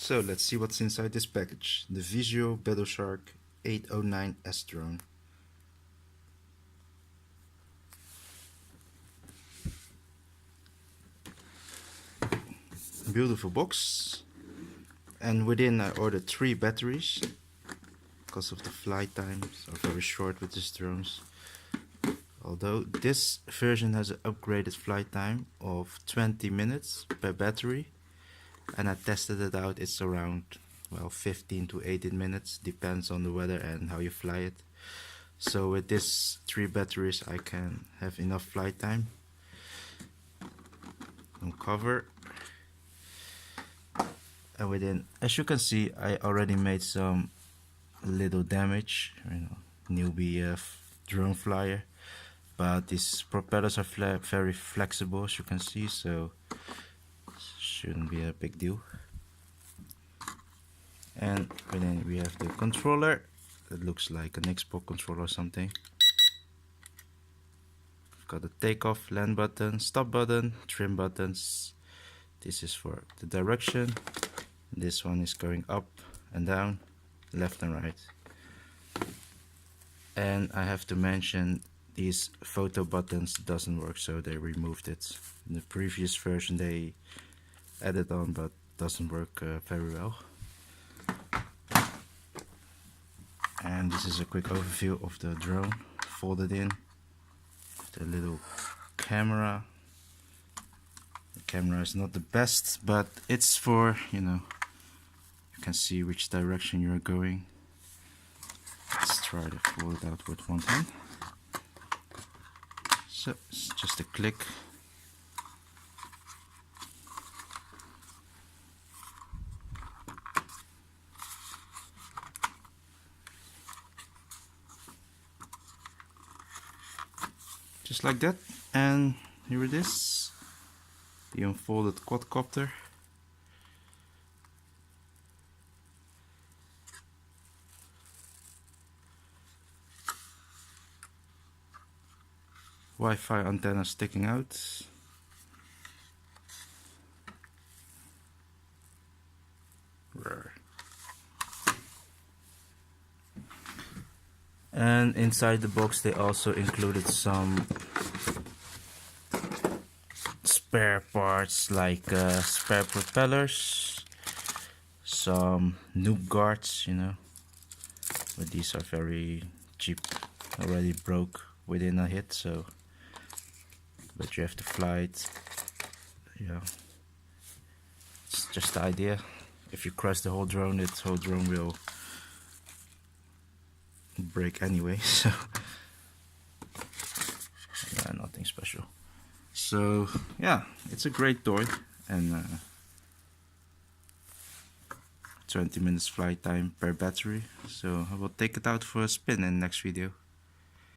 So let's see what's inside this package. The Visuo Battleshark 809S drone. Beautiful box. And within I ordered 3 batteries because of the flight times are very short with these drones. Although this version has an upgraded flight time of 20 minutes per battery, and I tested it out, it's around 15 to 18 minutes, depends on the weather and how you fly it. So with this 3 batteries I can have enough flight time. On cover, and within, as you can see, I already made some little damage, newbie drone flyer, but these propellers are very flexible, as you can see, so shouldn't be a big deal. And then we have the controller that looks like an Xbox controller or something. Got the takeoff, land button, stop button, trim buttons. This is for the direction. This one is going up and down, left and right. And I have to mention, these photo buttons doesn't work, so they removed it. In the previous version they added on, but doesn't work very well. And this is a quick overview of the drone, folded in. The little camera. The camera is not the best, but it's for, you can see which direction you're going. Let's try to fold it out with one hand. So it's just a click. Just like that, and here it is, the unfolded quadcopter. Wi-Fi antenna sticking out. Rare. And inside the box they also included some spare parts, like spare propellers, some noob guards, but these are very cheap, already broke within a hit, so but you have to fly it. It's just the idea. If you crash the whole drone, the whole drone will break anyway, so yeah, nothing special. So yeah, it's a great toy, and 20 minutes flight time per battery, so I will take it out for a spin in the next video.